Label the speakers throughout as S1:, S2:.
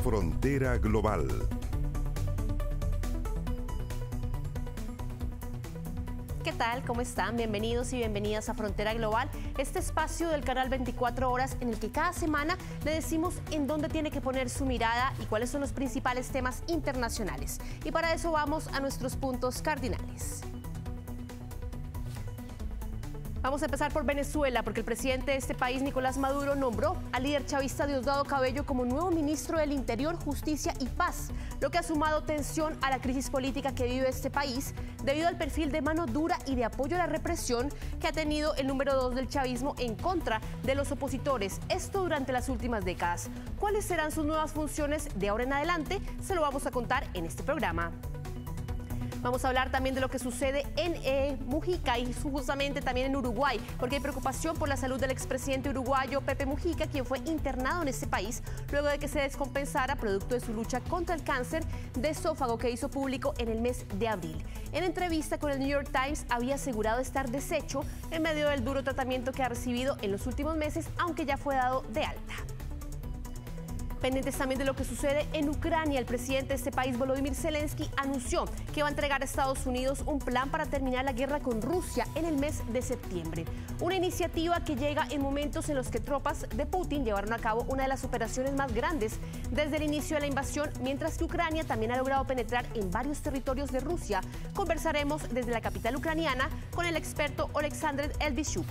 S1: Frontera Global.
S2: ¿Qué tal? ¿Cómo están? Bienvenidos y bienvenidas a Frontera Global, este espacio del canal 24 horas en el que cada semana le decimos en dónde tiene que poner su mirada y cuáles son los principales temas internacionales. Y para eso vamos a nuestros puntos cardinales. Vamos a empezar por Venezuela, porque el presidente de este país, Nicolás Maduro, nombró al líder chavista Diosdado Cabello como nuevo ministro del Interior, Justicia y Paz, lo que ha sumado tensión a la crisis política que vive este país debido al perfil de mano dura y de apoyo a la represión que ha tenido el número 2 del chavismo en contra de los opositores, esto durante las últimas décadas. ¿Cuáles serán sus nuevas funciones de ahora en adelante? Se lo vamos a contar en este programa. Vamos a hablar también de lo que sucede en Mujica y justamente también en Uruguay, porque hay preocupación por la salud del expresidente uruguayo Pepe Mujica, quien fue internado en este país luego de que se descompensara producto de su lucha contra el cáncer de esófago que hizo público en el mes de abril. En entrevista con el New York Times había asegurado estar deshecho en medio del duro tratamiento que ha recibido en los últimos meses, aunque ya fue dado de alta. Pendientes también de lo que sucede en Ucrania, el presidente de este país, Volodymyr Zelensky, anunció que va a entregar a Estados Unidos un plan para terminar la guerra con Rusia en el mes de septiembre. Una iniciativa que llega en momentos en los que tropas de Putin llevaron a cabo una de las operaciones más grandes desde el inicio de la invasión, mientras que Ucrania también ha logrado penetrar en varios territorios de Rusia. Conversaremos desde la capital ucraniana con el experto Oleksandr Elbishuk.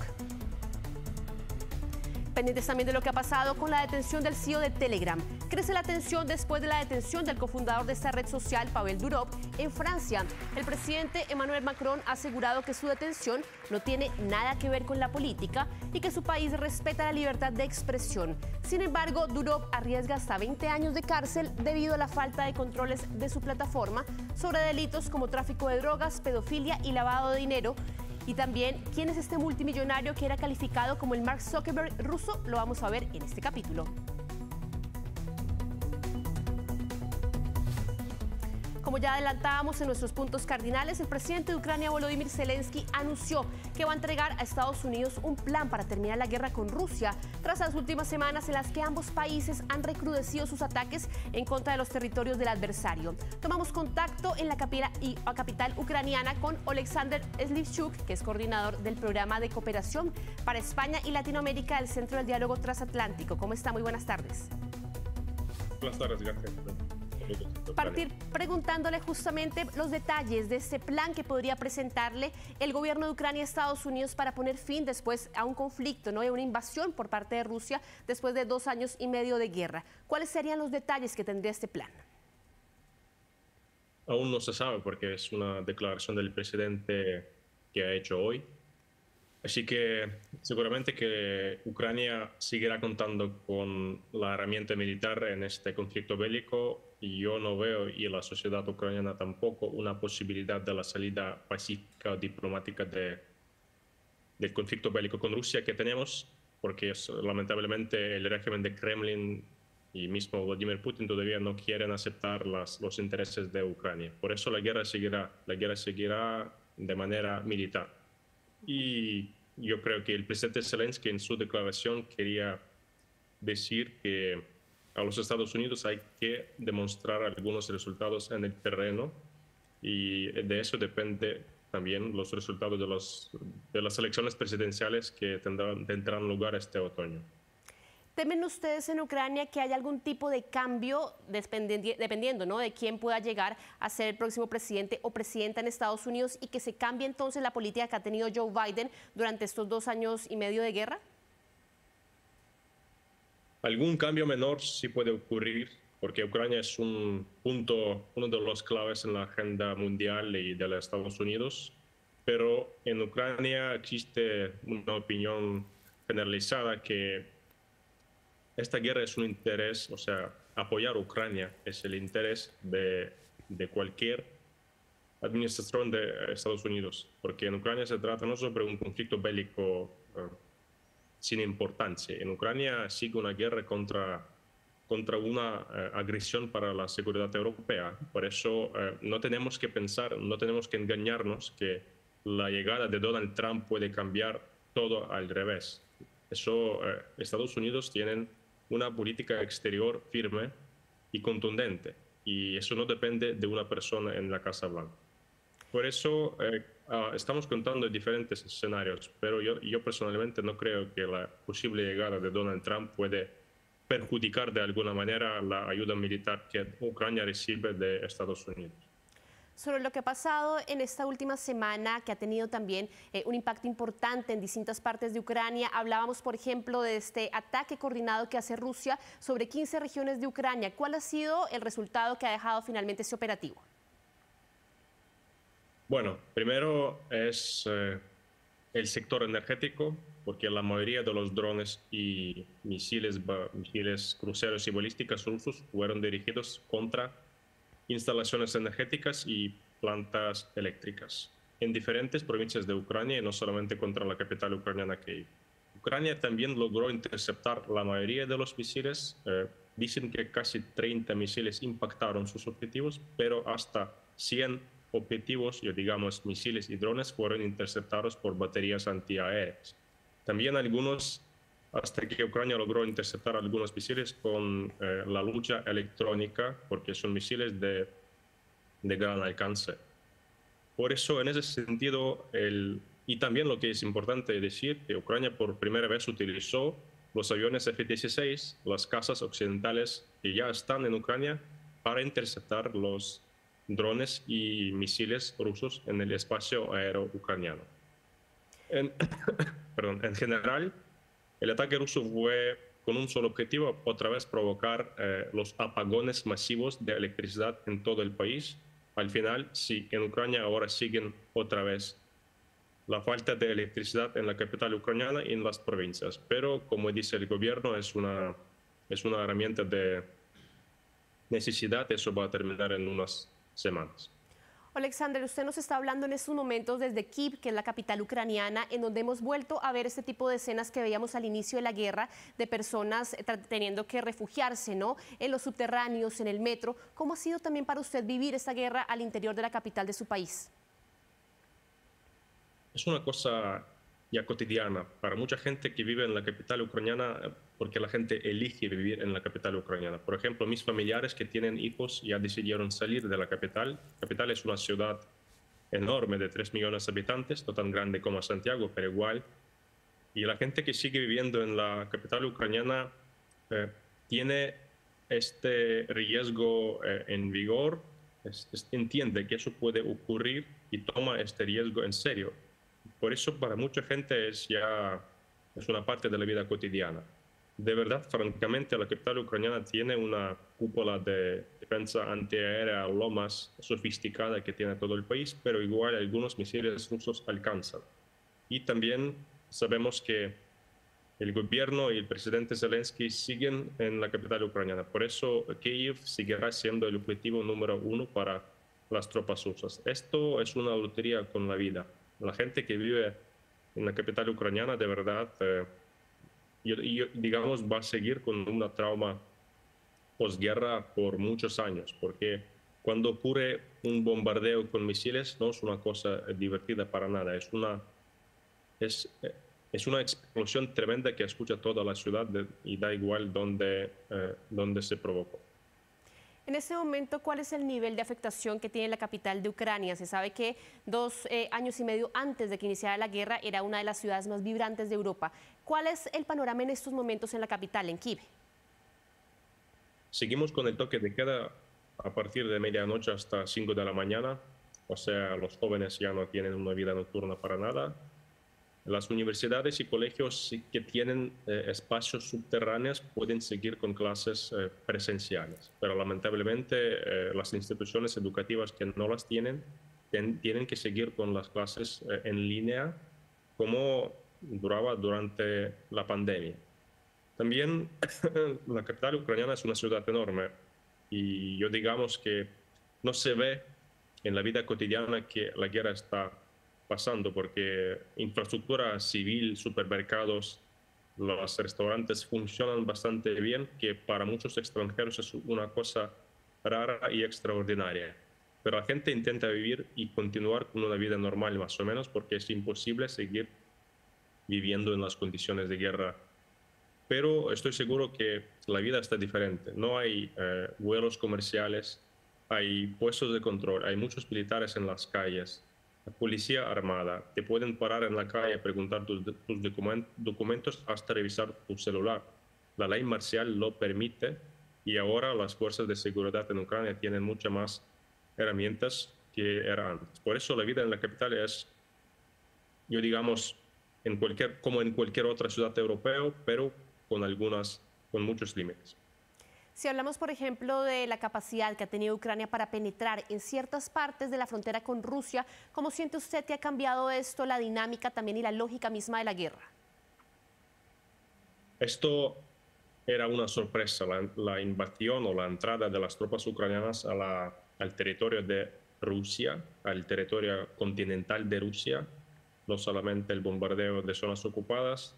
S2: Pendientes también de lo que ha pasado con la detención del CEO de Telegram. Crece la tensión después de la detención del cofundador de esta red social, Pavel Durov, en Francia. El presidente Emmanuel Macron ha asegurado que su detención no tiene nada que ver con la política y que su país respeta la libertad de expresión. Sin embargo, Durov arriesga hasta 20 años de cárcel debido a la falta de controles de su plataforma sobre delitos como tráfico de drogas, pedofilia y lavado de dinero. Y también, ¿quién es este multimillonario que era calificado como el Mark Zuckerberg ruso? Lo vamos a ver en este capítulo. Como ya adelantábamos en nuestros puntos cardinales, el presidente de Ucrania, Volodymyr Zelensky, anunció que va a entregar a Estados Unidos un plan para terminar la guerra con Rusia, tras las últimas semanas en las que ambos países han recrudecido sus ataques en contra de los territorios del adversario. Tomamos contacto en la capital ucraniana con Oleksandr Elbishuk, que es coordinador del programa de cooperación para España y Latinoamérica del Centro del Diálogo Transatlántico. ¿Cómo está? Muy buenas tardes.
S3: Buenas tardes, gracias.
S2: Partir preguntándole justamente los detalles de este plan que podría presentarle el gobierno de Ucrania a Estados Unidos para poner fin después a un conflicto, ¿no? Y una invasión por parte de Rusia después de 2 años y medio de guerra. ¿Cuáles serían los detalles que tendría este plan?
S3: Aún no se sabe porque es una declaración del presidente que ha hecho hoy. Así que seguramente que Ucrania seguirá contando con la herramienta militar en este conflicto bélico y yo no veo, y la sociedad ucraniana tampoco, una posibilidad de la salida pacífica o diplomática del conflicto bélico con Rusia que tenemos, porque lamentablemente el régimen de Kremlin y mismo Vladimir Putin todavía no quieren aceptar los intereses de Ucrania. Por eso la guerra seguirá de manera militar. Y yo creo que el presidente Zelensky en su declaración quería decir que a los Estados Unidos hay que demostrar algunos resultados en el terreno y de eso depende también los resultados de las elecciones presidenciales que tendrán lugar este otoño.
S2: ¿Temen ustedes en Ucrania que haya algún tipo de cambio dependiendo, ¿no?, de quién pueda llegar a ser el próximo presidente o presidenta en Estados Unidos y que se cambie entonces la política que ha tenido Joe Biden durante estos 2 años y medio de guerra?
S3: Algún cambio menor sí puede ocurrir porque Ucrania es uno de los claves en la agenda mundial y de los Estados Unidos, pero en Ucrania existe una opinión generalizada que esta guerra es un interés, o sea, apoyar a Ucrania es el interés de cualquier administración de Estados Unidos, porque en Ucrania se trata no sobre un conflicto bélico sin importancia. En Ucrania sigue una guerra contra una agresión para la seguridad europea. Por eso no tenemos que pensar, no tenemos que engañarnos que la llegada de Donald Trump puede cambiar todo al revés. Estados Unidos tienen una política exterior firme y contundente. Y eso no depende de una persona en la Casa Blanca. Por eso estamos contando diferentes escenarios, pero yo personalmente no creo que la posible llegada de Donald Trump puede perjudicar de alguna manera la ayuda militar que Ucrania recibe de Estados Unidos.
S2: Sobre lo que ha pasado en esta última semana, que ha tenido también un impacto importante en distintas partes de Ucrania. Hablábamos, por ejemplo, de este ataque coordinado que hace Rusia sobre 15 regiones de Ucrania. ¿Cuál ha sido el resultado que ha dejado finalmente este operativo?
S3: Bueno, primero es el sector energético, porque la mayoría de los drones y misiles cruceros y balísticas rusos fueron dirigidos contra instalaciones energéticas y plantas eléctricas en diferentes provincias de Ucrania y no solamente contra la capital ucraniana, Kiev. Ucrania también logró interceptar la mayoría de los misiles. Dicen que casi 30 misiles impactaron sus objetivos, pero hasta 100 objetivos, digamos misiles y drones, fueron interceptados por baterías antiaéreas. También hasta que Ucrania logró interceptar algunos misiles con la lucha electrónica, porque son misiles de gran alcance. Por eso, en ese sentido, y también lo que es importante decir, que Ucrania por primera vez utilizó los aviones F-16, las casas occidentales que ya están en Ucrania, para interceptar los drones y misiles rusos en el espacio aéreo ucraniano. En general, el ataque ruso fue con un solo objetivo, otra vez provocar los apagones masivos de electricidad en todo el país. Al final, sí, en Ucrania ahora siguen otra vez la falta de electricidad en la capital ucraniana y en las provincias. Pero, como dice el gobierno, es una herramienta de necesidad. Eso va a terminar en unas semanas.
S2: Alexander, usted nos está hablando en estos momentos desde Kyiv, que es la capital ucraniana, en donde hemos vuelto a ver este tipo de escenas que veíamos al inicio de la guerra, de personas teniendo que refugiarse, ¿no?, en los subterráneos, en el metro. ¿Cómo ha sido también para usted vivir esta guerra al interior de la capital de su país?
S3: Es una cosa ya cotidiana para mucha gente que vive en la capital ucraniana, porque la gente elige vivir en la capital ucraniana. Por ejemplo, mis familiares que tienen hijos ya decidieron salir de la capital. La capital es una ciudad enorme de 3 millones de habitantes, no tan grande como Santiago, pero igual. Y la gente que sigue viviendo en la capital ucraniana tiene este riesgo en vigor, entiende que eso puede ocurrir y toma este riesgo en serio. Por eso para mucha gente es una parte de la vida cotidiana. De verdad, francamente, la capital ucraniana tiene una cúpula de defensa antiaérea lo más sofisticada que tiene todo el país, pero igual algunos misiles rusos alcanzan. Y también sabemos que el gobierno y el presidente Zelensky siguen en la capital ucraniana. Por eso Kiev seguirá siendo el objetivo número 1 para las tropas rusas. Esto es una lotería con la vida. La gente que vive en la capital ucraniana, de verdad, digamos, va a seguir con una trauma posguerra por muchos años, porque cuando ocurre un bombardeo con misiles no es una cosa divertida para nada, es una explosión tremenda que escucha toda la ciudad y da igual dónde se provocó.
S2: En este momento, ¿cuál es el nivel de afectación que tiene la capital de Ucrania? Se sabe que 2 años y medio antes de que iniciara la guerra era una de las ciudades más vibrantes de Europa. ¿Cuál es el panorama en estos momentos en la capital, en Kyiv?
S3: Seguimos con el toque de queda a partir de medianoche hasta 5 de la mañana. O sea, los jóvenes ya no tienen una vida nocturna para nada. Las universidades y colegios que tienen espacios subterráneos pueden seguir con clases presenciales, pero lamentablemente las instituciones educativas que no las tienen que seguir con las clases en línea como duraba durante la pandemia. También la capital ucraniana es una ciudad enorme y digamos que no se ve en la vida cotidiana que la guerra está pasando, porque infraestructura civil, supermercados, los restaurantes funcionan bastante bien, que para muchos extranjeros es una cosa rara y extraordinaria. Pero la gente intenta vivir y continuar con una vida normal más o menos, porque es imposible seguir viviendo en las condiciones de guerra pero estoy seguro que la vida está diferente. No hay vuelos comerciales, hay puestos de control, hay muchos militares en las calles, la policía armada, te pueden parar en la calle, preguntar tus documentos hasta revisar tu celular. La ley marcial lo permite y ahora las fuerzas de seguridad en Ucrania tienen muchas más herramientas que era antes. Por eso la vida en la capital es, yo digamos, como en cualquier otra ciudad europea, pero con muchos límites.
S2: Si hablamos, por ejemplo, de la capacidad que ha tenido Ucrania para penetrar en ciertas partes de la frontera con Rusia, ¿cómo siente usted que ha cambiado esto, la dinámica también y la lógica misma de la guerra?
S3: Esto era una sorpresa, la invasión o la entrada de las tropas ucranianas al territorio de Rusia, al territorio continental de Rusia, no solamente el bombardeo de zonas ocupadas.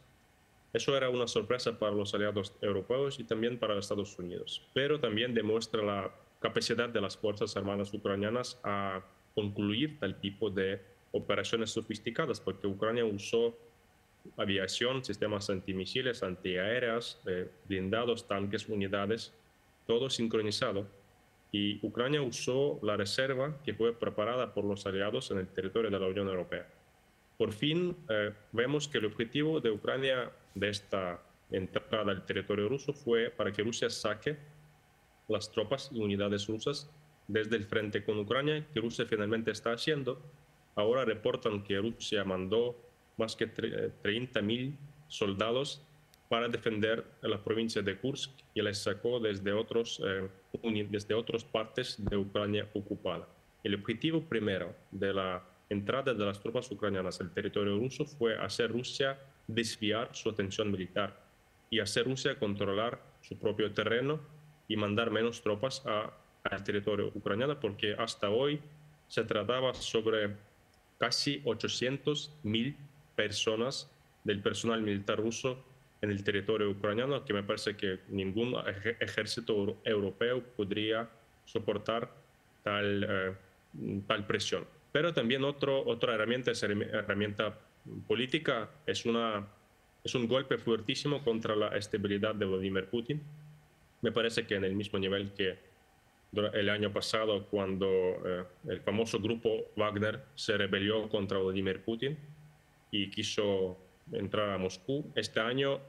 S3: Eso era una sorpresa para los aliados europeos y también para Estados Unidos, pero también demuestra la capacidad de las Fuerzas Armadas ucranianas a concluir tal tipo de operaciones sofisticadas, porque Ucrania usó aviación, sistemas antimisiles, antiaéreas, blindados, tanques, unidades, todo sincronizado. Y Ucrania usó la reserva que fue preparada por los aliados en el territorio de la Unión Europea. Por fin vemos que el objetivo de Ucrania de esta entrada al territorio ruso fue para que Rusia saque las tropas y unidades rusas desde el frente con Ucrania, que Rusia finalmente está haciendo. Ahora reportan que Rusia mandó más que 30.000 soldados para defender la provincia de Kursk y les sacó desde otras partes de Ucrania ocupada. El objetivo primero de la entrada de las tropas ucranianas al territorio ruso fue hacer Rusia desviar su atención militar y hacer Rusia controlar su propio terreno y mandar menos tropas al territorio ucraniano, porque hasta hoy se trataba sobre casi 800.000 personas del personal militar ruso en el territorio ucraniano, que me parece que ningún ejército europeo podría soportar tal presión. Pero también otra herramienta, esa herramienta política, es un golpe fuertísimo contra la estabilidad de Vladimir Putin. Me parece que en el mismo nivel que el año pasado, cuando el famoso grupo Wagner se rebeló contra Vladimir Putin y quiso entrar a Moscú, este año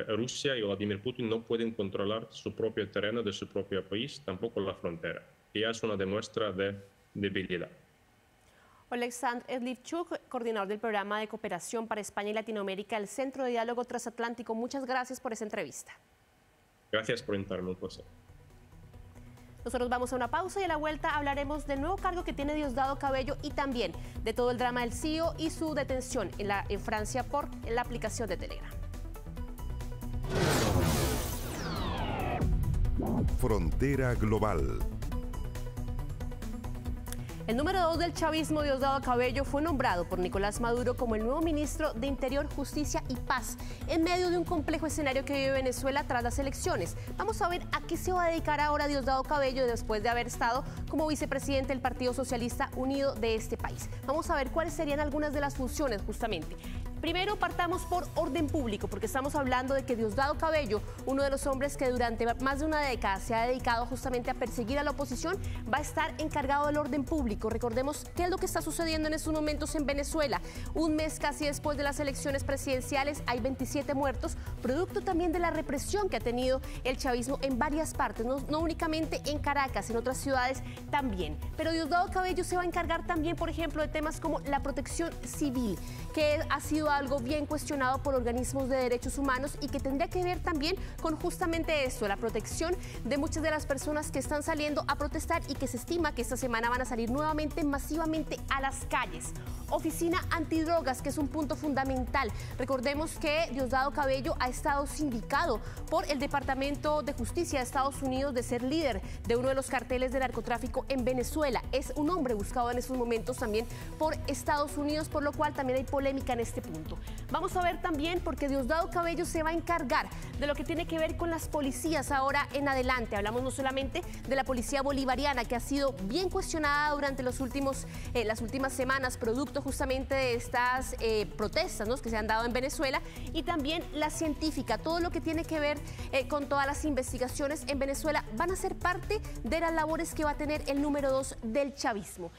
S3: Rusia y Vladimir Putin no pueden controlar su propio terreno de su propio país, tampoco la frontera. Y ya es una demuestra de debilidad.
S2: Oleksandr Slivchuk, coordinador del programa de cooperación para España y Latinoamérica del Centro de Diálogo Transatlántico, muchas gracias por esa entrevista.
S3: Gracias por invitarme, un placer.
S2: Nosotros vamos a una pausa y a la vuelta hablaremos del nuevo cargo que tiene Diosdado Cabello y también de todo el drama del CEO y su detención en Francia por la aplicación de Telegram.
S1: Frontera Global.
S2: El número 2 del chavismo, Diosdado Cabello, fue nombrado por Nicolás Maduro como el nuevo ministro de Interior, Justicia y Paz, en medio de un complejo escenario que vive Venezuela tras las elecciones. Vamos a ver a qué se va a dedicar ahora Diosdado Cabello después de haber estado como vicepresidente del Partido Socialista Unido de este país. Vamos a ver cuáles serían algunas de las funciones justamente. Primero partamos por orden público, porque estamos hablando de que Diosdado Cabello, uno de los hombres que durante más de una década se ha dedicado justamente a perseguir a la oposición, va a estar encargado del orden público. Recordemos qué es lo que está sucediendo en estos momentos en Venezuela. Un mes casi después de las elecciones presidenciales hay 27 muertos, producto también de la represión que ha tenido el chavismo en varias partes, no únicamente en Caracas, en otras ciudades también. Pero Diosdado Cabello se va a encargar también, por ejemplo, de temas como la protección civil, que ha sido algo bien cuestionado por organismos de derechos humanos y que tendría que ver también con justamente esto, la protección de muchas de las personas que están saliendo a protestar y que se estima que esta semana van a salir nuevamente masivamente a las calles. Oficina antidrogas, que es un punto fundamental. Recordemos que Diosdado Cabello ha estado sindicado por el Departamento de Justicia de Estados Unidos de ser líder de uno de los carteles de narcotráfico en Venezuela. Es un hombre buscado en estos momentos también por Estados Unidos, por lo cual también hay polémica en este punto. punto. Vamos a ver también porque Diosdado Cabello se va a encargar de lo que tiene que ver con las policías ahora en adelante. Hablamos no solamente de la policía bolivariana, que ha sido bien cuestionada durante las últimas semanas, producto justamente de estas protestas, ¿no?, que se han dado en Venezuela, y también la científica. Todo lo que tiene que ver con todas las investigaciones en Venezuela van a ser parte de las labores que va a tener el número 2 del chavismo.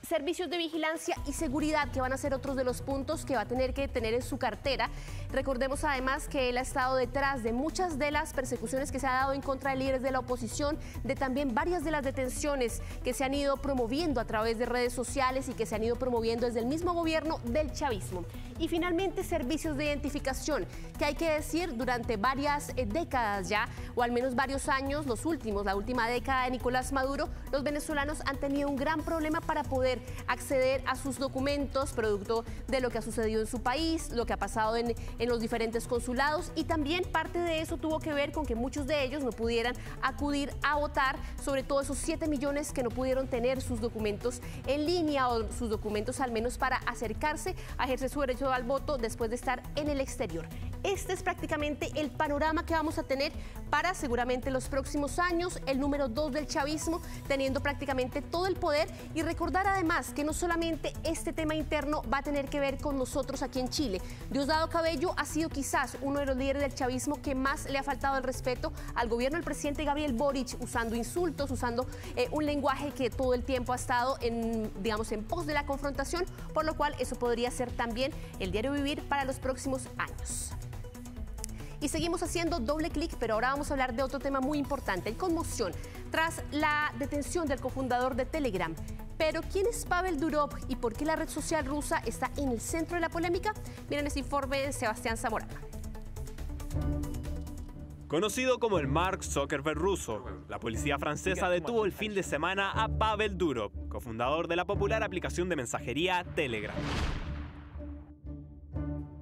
S2: Servicios de vigilancia y seguridad, que van a ser otros de los puntos que va a tener que tener en su cartera. Recordemos además que él ha estado detrás de muchas de las persecuciones que se ha dado en contra de líderes de la oposición, de también varias de las detenciones que se han ido promoviendo a través de redes sociales y que se han ido promoviendo desde el mismo gobierno del chavismo. Y finalmente, servicios de identificación, que hay que decir, durante varias décadas ya, o al menos varios años, la última década de Nicolás Maduro, los venezolanos han tenido un gran problema para poder acceder a sus documentos, producto de lo que ha sucedido en su país, lo que ha pasado en los diferentes consulados, y también parte de eso tuvo que ver con que muchos de ellos no pudieran acudir a votar, sobre todo esos 7 millones que no pudieron tener sus documentos en línea o sus documentos al menos para acercarse a ejercer su derecho al voto después de estar en el exterior. Este es prácticamente el panorama que vamos a tener para seguramente los próximos años, el número 2 del chavismo teniendo prácticamente todo el poder. Y recordar además que no solamente este tema interno va a tener que ver con nosotros aquí en Chile. Diosdado Cabello ha sido quizás uno de los líderes del chavismo que más le ha faltado el respeto al gobierno del presidente Gabriel Boric, usando insultos, usando un lenguaje que todo el tiempo ha estado en pos de la confrontación, por lo cual eso podría ser también el diario vivir para los próximos años. Y seguimos haciendo doble clic, pero ahora vamos a hablar de otro tema muy importante, en conmoción, tras la detención del cofundador de Telegram. Pero, ¿quién es Pavel Durov y por qué la red social rusa está en el centro de la polémica? Miren este informe de Sebastián Zamorano.
S4: Conocido como el Mark Zuckerberg ruso, la policía francesa detuvo el fin de semana a Pavel Durov, cofundador de la popular aplicación de mensajería Telegram.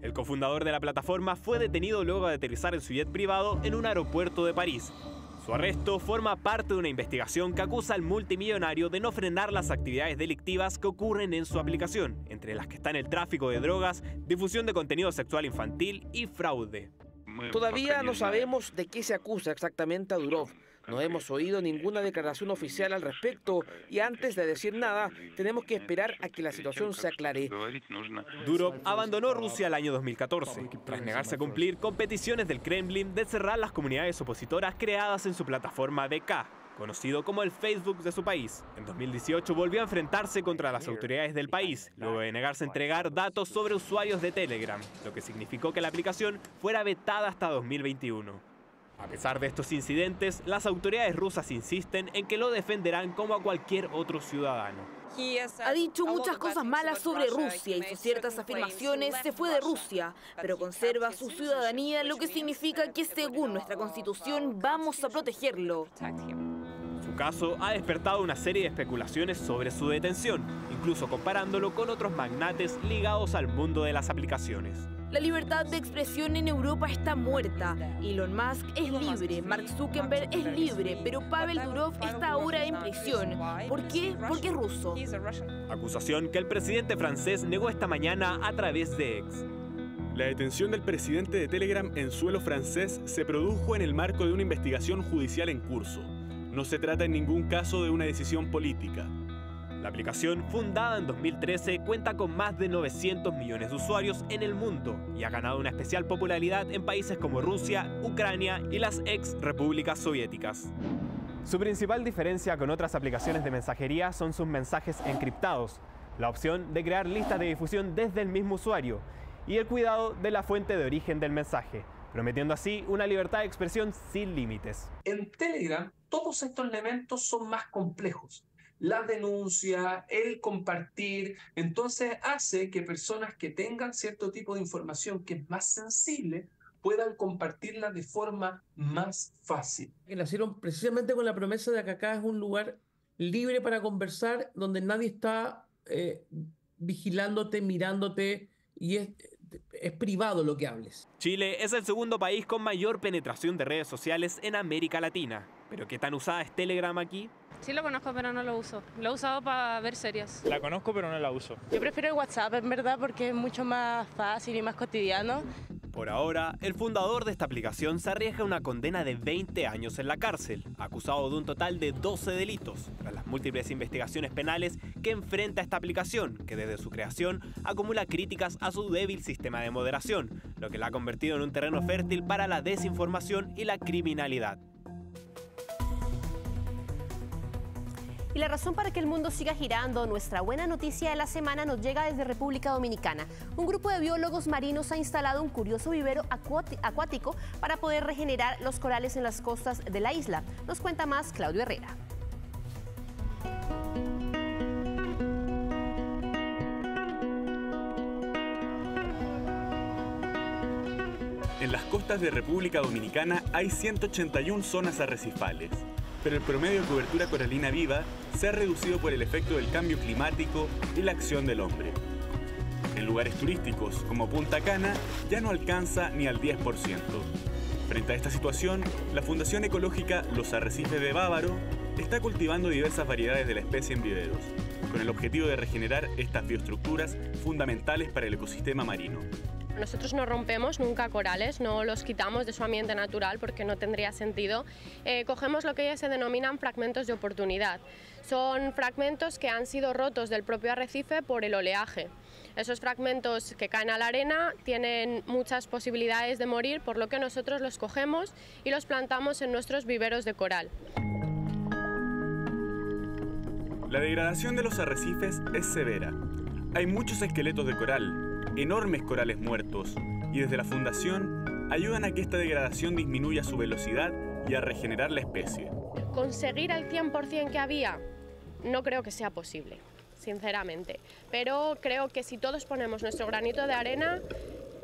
S4: El cofundador de la plataforma fue detenido luego de aterrizar en su jet privado en un aeropuerto de París. Su arresto forma parte de una investigación que acusa al multimillonario de no frenar las actividades delictivas que ocurren en su aplicación, entre las que están el tráfico de drogas, difusión de contenido sexual infantil y fraude.
S5: Todavía no sabemos de qué se acusa exactamente a Durov. No hemos oído ninguna declaración oficial al respecto y antes de decir nada, tenemos que esperar a que la situación se aclare.
S4: Durov abandonó Rusia el año 2014, tras negarse a cumplir con peticiones del Kremlin de cerrar las comunidades opositoras creadas en su plataforma VK, conocido como el Facebook de su país. En 2018 volvió a enfrentarse contra las autoridades del país, luego de negarse a entregar datos sobre usuarios de Telegram, lo que significó que la aplicación fuera vetada hasta 2021. A pesar de estos incidentes, las autoridades rusas insisten en que lo defenderán como a cualquier otro ciudadano.
S6: Ha dicho muchas cosas malas sobre Rusia, hizo ciertas afirmaciones, se fue de Rusia, pero conserva su ciudadanía, lo que significa que según nuestra constitución vamos a protegerlo.
S4: Su caso ha despertado una serie de especulaciones sobre su detención, incluso comparándolo con otros magnates ligados al mundo de las aplicaciones.
S6: La libertad de expresión en Europa está muerta. Elon Musk es libre, Mark Zuckerberg es libre, pero Pavel Durov está ahora en prisión. ¿Por qué? Porque es ruso.
S4: Acusación que el presidente francés negó esta mañana a través de X.
S7: La detención del presidente de Telegram en suelo francés se produjo en el marco de una investigación judicial en curso. No se trata en ningún caso de una decisión política.
S4: La aplicación, fundada en 2013, cuenta con más de 900 millones de usuarios en el mundo y ha ganado una especial popularidad en países como Rusia, Ucrania y las ex repúblicas soviéticas. Su principal diferencia con otras aplicaciones de mensajería son sus mensajes encriptados, la opción de crear listas de difusión desde el mismo usuario y el cuidado de la fuente de origen del mensaje, prometiendo así una libertad de expresión sin límites.
S8: En Telegram, todos estos elementos son más complejos. La denuncia, el compartir, entonces hace que personas que tengan cierto tipo de información que es más sensible puedan compartirla de forma más fácil.
S9: Que nacieron precisamente con la promesa de que acá es un lugar libre para conversar, donde nadie está vigilándote, mirándote, y es privado lo que hables.
S4: Chile es el segundo país con mayor penetración de redes sociales en América Latina. ¿Pero qué tan usada es Telegram aquí?
S10: Sí lo conozco, pero no lo uso. Lo he usado para ver series.
S11: La conozco, pero no la uso.
S12: Yo prefiero el WhatsApp, en verdad, porque es mucho más fácil y más cotidiano.
S4: Por ahora, el fundador de esta aplicación se arriesga a una condena de 20 años en la cárcel, acusado de un total de 12 delitos, tras las múltiples investigaciones penales que enfrenta esta aplicación, que desde su creación acumula críticas a su débil sistema de moderación, lo que la ha convertido en un terreno fértil para la desinformación y la criminalidad.
S2: Y la razón para que el mundo siga girando, nuestra buena noticia de la semana nos llega desde República Dominicana. Un grupo de biólogos marinos ha instalado un curioso vivero acuático para poder regenerar los corales en las costas de la isla. Nos cuenta más Claudio Herrera.
S7: En las costas de República Dominicana hay 181 zonas arrecifales, pero el promedio de cobertura coralina viva se ha reducido por el efecto del cambio climático y la acción del hombre. En lugares turísticos como Punta Cana ya no alcanza ni al 10%. Frente a esta situación, la Fundación Ecológica Los Arrecifes de Bávaro está cultivando diversas variedades de la especie en viveros, con el objetivo de regenerar estas bioestructuras fundamentales para el ecosistema marino.
S13: Nosotros no rompemos nunca corales, no los quitamos de su ambiente natural porque no tendría sentido. Cogemos lo que ellos se denominan fragmentos de oportunidad. Son fragmentos que han sido rotos del propio arrecife por el oleaje. Esos fragmentos que caen a la arena tienen muchas posibilidades de morir, por lo que nosotros los cogemos y los plantamos en nuestros viveros de coral.
S7: La degradación de los arrecifes es severa. Hay muchos esqueletos de coral, enormes corales muertos, y desde la Fundación ayudan a que esta degradación disminuya su velocidad y a regenerar la especie.
S13: Conseguir al 100% que había, no creo que sea posible, sinceramente. Pero creo que si todos ponemos nuestro granito de arena,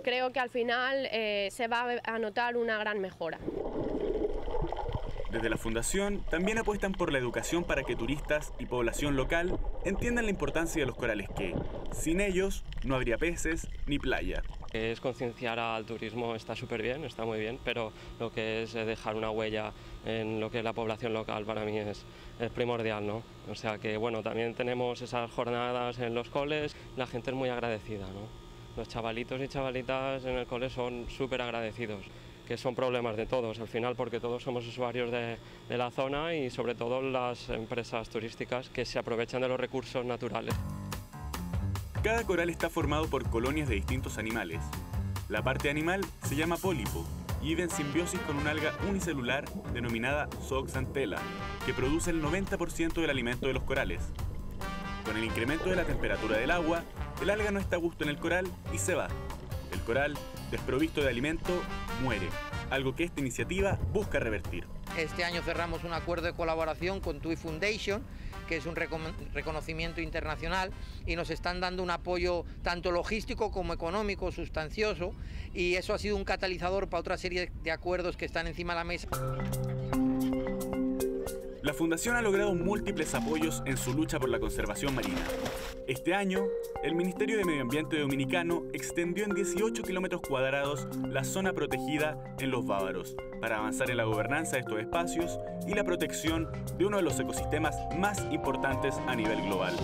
S13: creo que al final se va a notar una gran mejora.
S7: Desde la Fundación también apuestan por la educación para que turistas y población local entiendan la importancia de los corales que, sin ellos, no habría peces ni playa.
S14: Es concienciar al turismo, está súper bien, está muy bien, pero lo que es dejar una huella en lo que es la población local para mí es primordial, ¿no? O sea que, bueno, también tenemos esas jornadas en los coles, la gente es muy agradecida, ¿no? Los chavalitos y chavalitas en el cole son súper agradecidos, que son problemas de todos al final, porque todos somos usuarios de la zona y sobre todo las empresas turísticas que se aprovechan de los recursos naturales.
S7: Cada coral está formado por colonias de distintos animales. La parte animal se llama pólipo y vive en simbiosis con un alga unicelular denominada zooxanthella, que produce el 90% del alimento de los corales. Con el incremento de la temperatura del agua, el alga no está a gusto en el coral y se va. El coral, desprovisto de alimento, muere, algo que esta iniciativa busca revertir.
S15: Este año cerramos un acuerdo de colaboración con TUI Foundation, que es un reconocimiento internacional, y nos están dando un apoyo tanto logístico como económico sustancioso, y eso ha sido un catalizador para otra serie de acuerdos que están encima de la mesa.
S7: La Fundación ha logrado múltiples apoyos en su lucha por la conservación marina. Este año, el Ministerio de Medio Ambiente dominicano extendió en 18 kilómetros cuadrados la zona protegida en Los Bávaros, para avanzar en la gobernanza de estos espacios y la protección de uno de los ecosistemas más importantes a nivel global.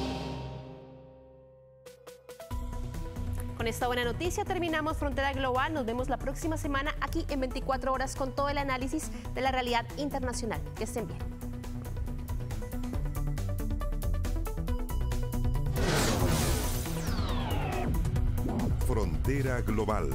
S2: Con esta buena noticia terminamos Frontera Global. Nos vemos la próxima semana aquí en 24 horas con todo el análisis de la realidad internacional. Que estén bien.
S1: Frontera Global.